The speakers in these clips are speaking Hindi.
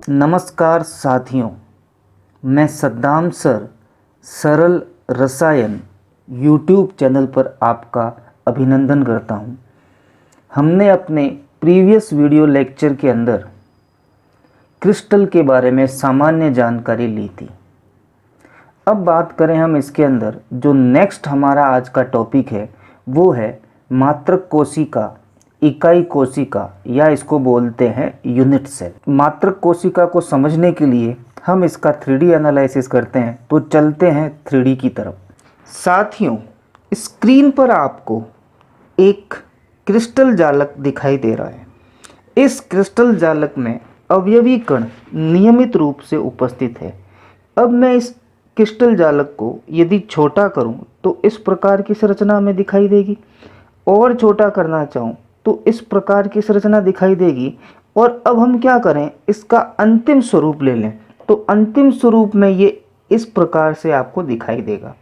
नमस्कार साथियों, मैं सद्दाम सर सरल रसायन यूट्यूब चैनल पर आपका अभिनंदन करता हूं। हमने अपने प्रीवियस वीडियो लेक्चर के अंदर क्रिस्टल के बारे में सामान्य जानकारी ली थी। अब बात करें हम इसके अंदर जो नेक्स्ट हमारा आज का टॉपिक है वो है मात्रक कोशिका, इकाई कोशिका या इसको बोलते हैं यूनिट सेल। मात्रक कोशिका को समझने के लिए हम इसका 3D एनालिसिस करते हैं, तो चलते हैं 3D की तरफ। साथियों, स्क्रीन पर आपको एक क्रिस्टल जालक दिखाई दे रहा है। इस क्रिस्टल जालक में अवयवी कण नियमित रूप से उपस्थित है। अब मैं इस क्रिस्टल जालक को यदि छोटा करूं तो इस प्रकार की संरचना में दिखाई देगी, और छोटा करना चाहूं तो इस प्रकार की संरचना दिखाई देगी। और अब हम क्या करें, इसका अंतिम स्वरूप ले लें तो अंतिम स्वरूप में ये इस प्रकार से आपको दिखाई देगा।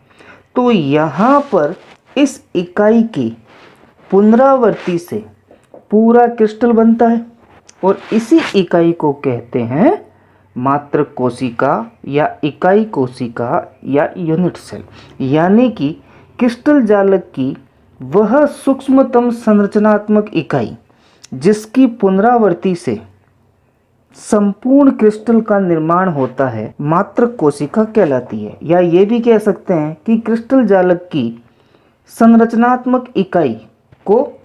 तो यहाँ पर इस इकाई की पुनरावृत्ति से पूरा क्रिस्टल बनता है और इसी इकाई को कहते हैं मात्रक कोशिका या इकाई कोशिका या यूनिट सेल। यानी कि क्रिस्टल जालक की वह सूक्ष्मतम संरचनात्मक इकाई जिसकी पुनरावृत्ति से संपूर्ण क्रिस्टल का निर्माण होता है मात्रक कोशिका कहलाती है। या ये भी कह सकते हैं कि क्रिस्टल जालक की संरचनात्मक इकाई को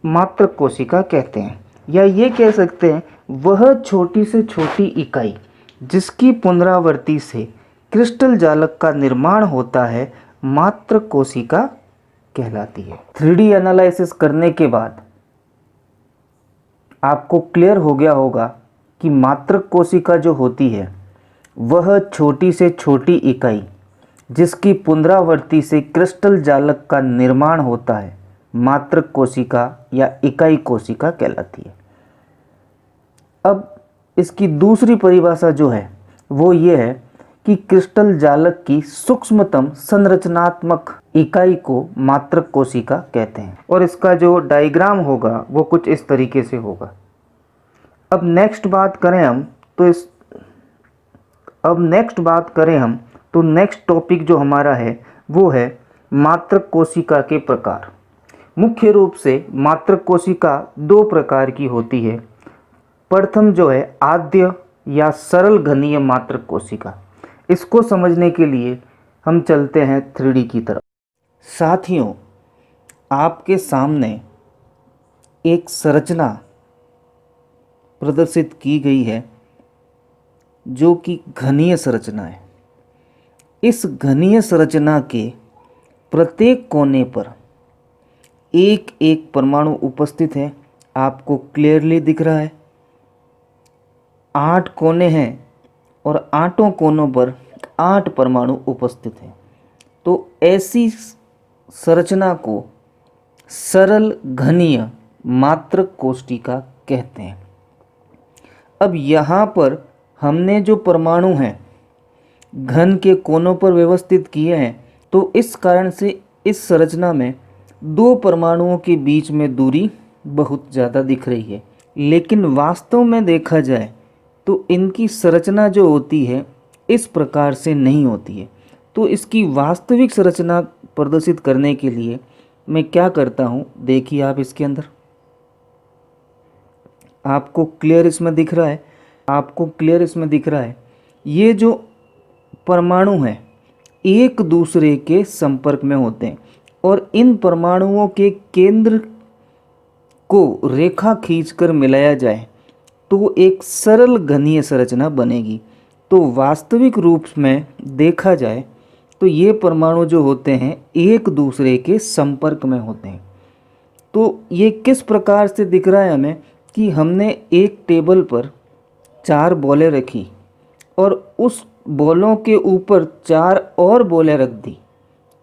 मात्रक कोशिका कहते हैं। या ये कह सकते हैं वह छोटी से छोटी इकाई जिसकी पुनरावृत्ति से क्रिस्टल जालक का निर्माण होता है मात्रक कोशिका कहलाती है। 3D एनालिसिस करने के बाद आपको क्लियर हो गया होगा कि मात्रक कोशिका जो होती है वह छोटी से छोटी इकाई जिसकी पुनरावृत्ति से क्रिस्टल जालक का निर्माण होता है मात्रक कोशिका या इकाई कोशिका कहलाती है। अब इसकी दूसरी परिभाषा जो है वो ये है कि क्रिस्टल जालक की सूक्ष्मतम संरचनात्मक इकाई को मात्रक कोशिका कहते हैं। और इसका जो डायग्राम होगा वो कुछ इस तरीके से होगा। अब नेक्स्ट बात करें हम तो नेक्स्ट टॉपिक जो हमारा है वो है मात्रक कोशिका के प्रकार। मुख्य रूप से मात्रक कोशिका दो प्रकार की होती है। प्रथम जो है आद्य या सरल घनीय मात्रक कोशिका। इसको समझने के लिए हम चलते हैं 3D की तरफ। साथियों, आपके सामने एक संरचना प्रदर्शित की गई है जो कि घनीय संरचना है। इस घनीय संरचना के प्रत्येक कोने पर एक एक परमाणु उपस्थित है। आपको क्लियरली दिख रहा है 8 कोने हैं और 8 कोनों पर 8 परमाणु उपस्थित हैं। तो ऐसी संरचना को सरल घनीय मात्रक कोशिका कहते हैं। अब यहाँ पर हमने जो परमाणु हैं घन के कोनों पर व्यवस्थित किए हैं, तो इस कारण से इस संरचना में दो परमाणुओं के बीच में दूरी बहुत ज़्यादा दिख रही है। लेकिन वास्तव में देखा जाए तो इनकी संरचना जो होती है इस प्रकार से नहीं होती है। तो इसकी वास्तविक संरचना प्रदर्शित करने के लिए मैं क्या करता हूँ, देखिए आप इसके अंदर आपको क्लियर इसमें दिख रहा है ये जो परमाणु हैं एक दूसरे के संपर्क में होते हैं और इन परमाणुओं के केंद्र को रेखा खींचकर मिलाया जाए तो एक सरल घनीय संरचना बनेगी। तो वास्तविक रूप में देखा जाए तो ये परमाणु जो होते हैं एक दूसरे के संपर्क में होते हैं। तो ये किस प्रकार से दिख रहा है हमें कि हमने एक टेबल पर 4 बॉलें रखी और उस बॉलों के ऊपर 4 और बॉलें रख दी।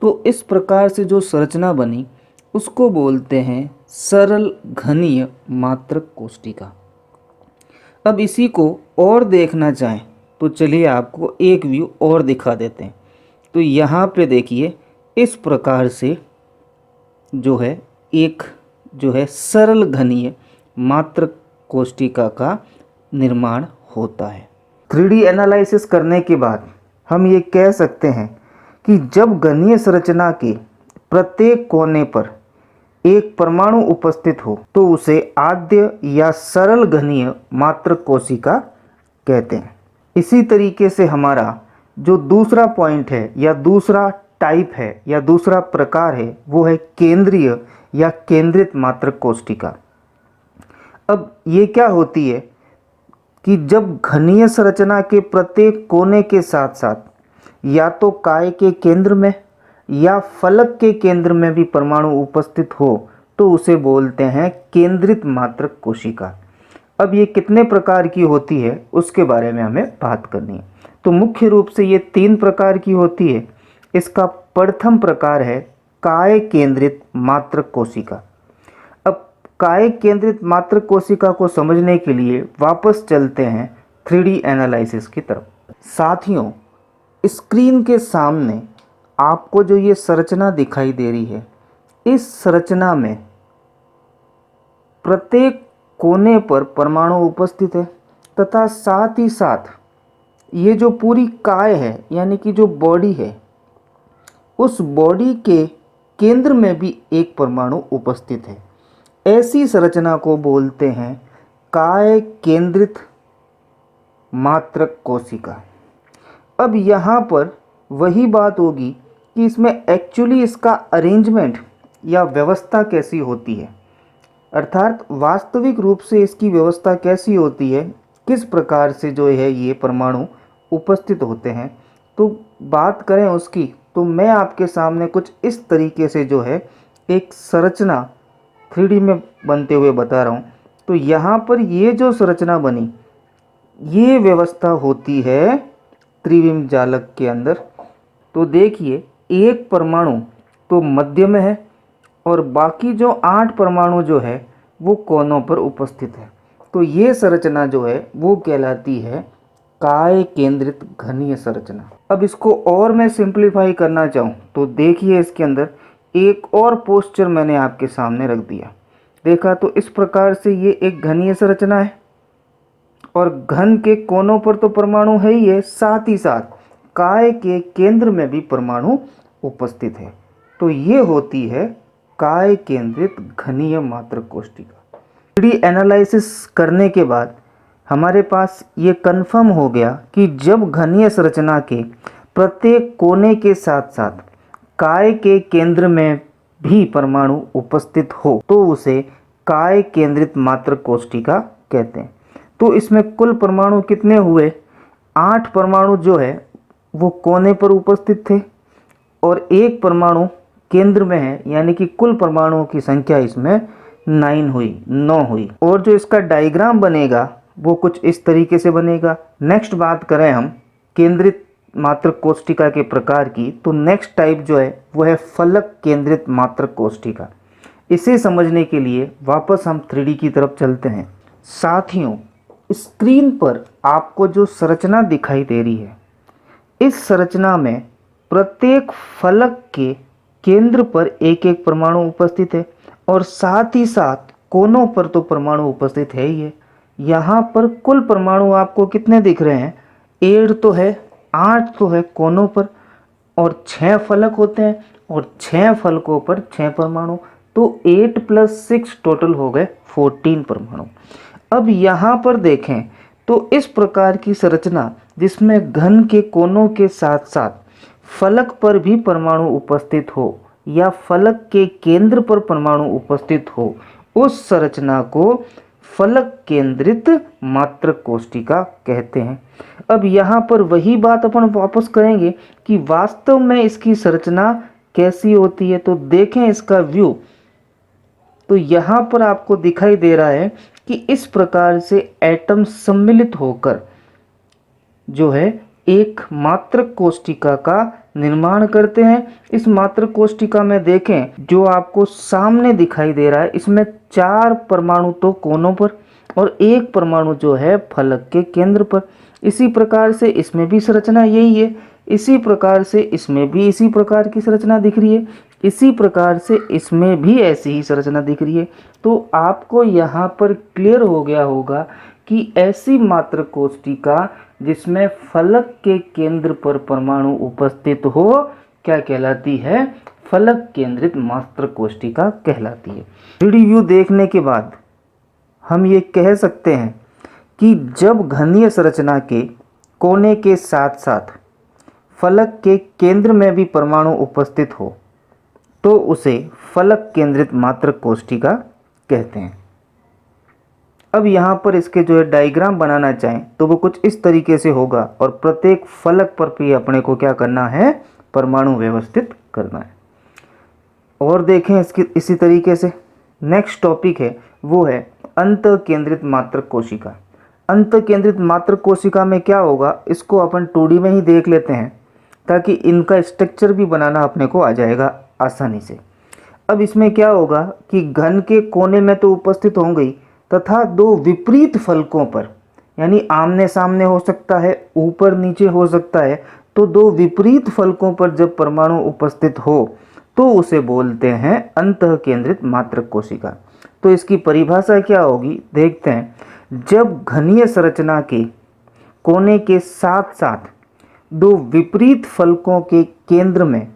तो इस प्रकार से जो संरचना बनी उसको बोलते हैं सरल घनीय मात्रक कोशिका। अब इसी को और देखना चाहें तो चलिए आपको एक व्यू और दिखा देते हैं। तो यहाँ पे देखिए इस प्रकार से जो है एक जो है सरल घनीय मात्रक कोशिका का निर्माण होता है। 3D एनालिसिस करने के बाद हम ये कह सकते हैं कि जब घनीय संरचना के प्रत्येक कोने पर एक परमाणु उपस्थित हो तो उसे आद्य या सरल घनीय मात्र कोशिका कहते हैं। इसी तरीके से हमारा जो दूसरा पॉइंट है या दूसरा टाइप है या दूसरा प्रकार है वो है केंद्रीय या केंद्रित मात्र कोशिका। अब ये क्या होती है कि जब घनीय संरचना के प्रत्येक कोने के साथ साथ या तो काय के केंद्र में या फलक के केंद्र में भी परमाणु उपस्थित हो तो उसे बोलते हैं केंद्रित मात्र कोशिका। अब ये कितने प्रकार की होती है उसके बारे में हमें बात करनी है। तो मुख्य रूप से ये 3 प्रकार की होती है। इसका प्रथम प्रकार है काय केंद्रित मात्र कोशिका। अब काय केंद्रित मात्र कोशिका को समझने के लिए वापस चलते हैं 3D एनालिसिस की तरफ। साथियों, स्क्रीन के सामने आपको जो ये संरचना दिखाई दे रही है, इस संरचना में प्रत्येक कोने पर परमाणु उपस्थित है तथा साथ ही साथ ये जो पूरी काय है यानी कि जो बॉडी है, उस बॉडी के केंद्र में भी एक परमाणु उपस्थित है। ऐसी संरचना को बोलते हैं काय केंद्रित मात्र कोशिका। अब यहाँ पर वही बात होगी कि इसमें एक्चुअली इसका अरेंजमेंट या व्यवस्था कैसी होती है, अर्थात वास्तविक रूप से इसकी व्यवस्था कैसी होती है, किस प्रकार से जो है ये परमाणु उपस्थित होते हैं। तो बात करें उसकी तो मैं आपके सामने कुछ इस तरीके से जो है एक संरचना 3D में बनते हुए बता रहा हूँ। तो यहाँ पर ये जो संरचना बनी, ये व्यवस्था होती है त्रिविम जालक के अंदर। तो देखिए, एक परमाणु तो मध्य में है और बाकी जो 8 परमाणु जो है वो कोनों पर उपस्थित है। तो ये संरचना जो है वो कहलाती है काय केंद्रित घनीय संरचना। अब इसको और मैं सिंप्लीफाई करना चाहूँ तो देखिए, इसके अंदर एक और पोस्चर मैंने आपके सामने रख दिया। देखा तो इस प्रकार से ये एक घनीय संरचना है और घन के कोनों पर तो परमाणु है ही है, साथ ही साथ काय के केंद्र में भी परमाणु उपस्थित है। तो ये होती है काय केंद्रित घनीय मात्र कोशिका। 3D एनालिसिस करने के बाद हमारे पास ये कंफर्म हो गया कि जब घनीय संरचना के प्रत्येक कोने के साथ साथ काय के केंद्र में भी परमाणु उपस्थित हो तो उसे काय केंद्रित मात्र कोशिका कहते हैं। तो इसमें कुल परमाणु कितने हुए? 8 परमाणु जो है वो कोने पर उपस्थित थे और एक परमाणु केंद्र में है, यानी कि कुल परमाणुओं की संख्या इसमें 9 हुई। और जो इसका डायग्राम बनेगा वो कुछ इस तरीके से बनेगा। नेक्स्ट बात करें हम केंद्रित मात्र कोशिका के प्रकार की, तो नेक्स्ट टाइप जो है वो है फलक केंद्रित मात्र कोशिका। इसे समझने के लिए वापस हम 3D की तरफ चलते हैं। साथियों, स्क्रीन पर आपको जो संरचना दिखाई दे रही है, इस संरचना में प्रत्येक फलक के केंद्र पर एक एक परमाणु उपस्थित है और साथ ही साथ कोनों पर तो परमाणु उपस्थित है ही है। यहाँ पर कुल परमाणु आपको कितने दिख रहे हैं? 8 तो है, 8 तो है कोनों पर और 6 फलक होते हैं और 6 फलकों पर 6 परमाणु, तो 8 + 6 टोटल हो गए 14 परमाणु। अब यहाँ पर देखें तो इस प्रकार की संरचना जिसमें घन के कोनों के साथ साथ फलक पर भी परमाणु उपस्थित हो या फलक के केंद्र पर परमाणु उपस्थित हो, उस संरचना को फलक केंद्रित मात्र कोशिका कहते हैं। अब यहाँ पर वही बात अपन वापस करेंगे कि वास्तव में इसकी संरचना कैसी होती है। तो देखें इसका व्यू, तो यहाँ पर आपको दिखाई दे रहा है कि इस प्रकार से एटम सम्मिलित होकर जो है एक मात्र कोशिका का निर्माण करते हैं। इस मात्र कोशिका में देखें जो आपको सामने दिखाई दे रहा है, इसमें 4 परमाणु तो कोनों पर और 1 परमाणु जो है फलक के केंद्र पर। इसी प्रकार से इसमें भी संरचना यही है, इसी प्रकार से इसमें भी इसी प्रकार की संरचना दिख रही है, इसी प्रकार से इसमें भी ऐसी ही संरचना दिख रही है। तो आपको यहाँ पर क्लियर हो गया होगा कि ऐसी मात्र कोशिका जिसमें फलक के केंद्र पर परमाणु उपस्थित हो क्या कहलाती है? फलक केंद्रित मात्र कोशिका कहलाती है। 3D व्यू देखने के बाद हम ये कह सकते हैं कि जब घनीय संरचना के कोने के साथ साथ फलक के केंद्र में भी परमाणु उपस्थित हो तो उसे फलक केंद्रित मात्र कोशिका कहते हैं। अब यहाँ पर इसके जो है डायग्राम बनाना चाहें तो वो कुछ इस तरीके से होगा और प्रत्येक फलक पर भी अपने को क्या करना है? परमाणु व्यवस्थित करना है। और देखें इसकी इसी तरीके से नेक्स्ट टॉपिक है वो है अंत केंद्रित मात्र कोशिका। अंत केंद्रित मात्र कोशिका में क्या होगा इसको अपन 2D में ही देख लेते हैं ताकि इनका स्ट्रक्चर भी बनाना अपने को आ जाएगा आसानी से। अब इसमें क्या होगा कि घन के कोने में तो उपस्थित होंगे ही तथा दो विपरीत फलकों पर, यानी आमने सामने हो सकता है, ऊपर नीचे हो सकता है, तो दो विपरीत फलकों पर जब परमाणु उपस्थित हो तो उसे बोलते हैं अंतः केंद्रित मात्र कोशिका। तो इसकी परिभाषा क्या होगी देखते हैं। जब घनीय संरचना के कोने के साथ साथ दो विपरीत फलकों के केंद्र में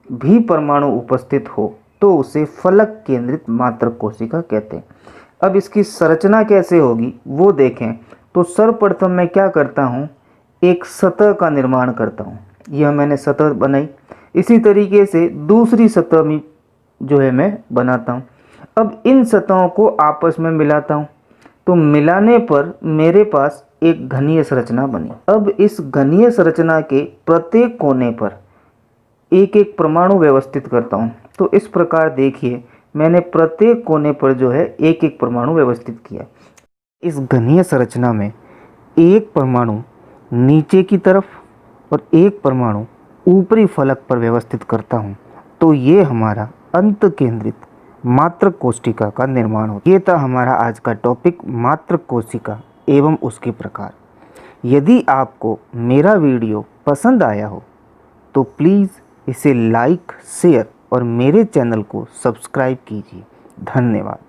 भी परमाणु उपस्थित हो तो उसे फलक केंद्रित मात्र कोशिका कहते हैं। अब इसकी संरचना कैसे होगी वो देखें तो सर्वप्रथम मैं क्या करता हूँ, एक सतह का निर्माण करता हूँ। यह मैंने सतह बनाई, इसी तरीके से दूसरी सतह भी जो है मैं बनाता हूँ। अब इन सतहों को आपस में मिलाता हूँ तो मिलाने पर मेरे पास एक घनीय संरचना बनी। अब इस घनीय संरचना के प्रत्येक कोने पर एक एक परमाणु व्यवस्थित करता हूँ। तो इस प्रकार देखिए मैंने प्रत्येक कोने पर जो है एक एक परमाणु व्यवस्थित किया। इस घनीय संरचना में एक परमाणु नीचे की तरफ और एक परमाणु ऊपरी फलक पर व्यवस्थित करता हूँ तो ये हमारा अंत केंद्रित मात्र कोशिका का निर्माण होता है। ये था हमारा आज का टॉपिक मात्र कोशिका एवं उसके प्रकार। यदि आपको मेरा वीडियो पसंद आया हो तो प्लीज़ इसे लाइक, शेयर और मेरे चैनल को सब्सक्राइब कीजिए। धन्यवाद।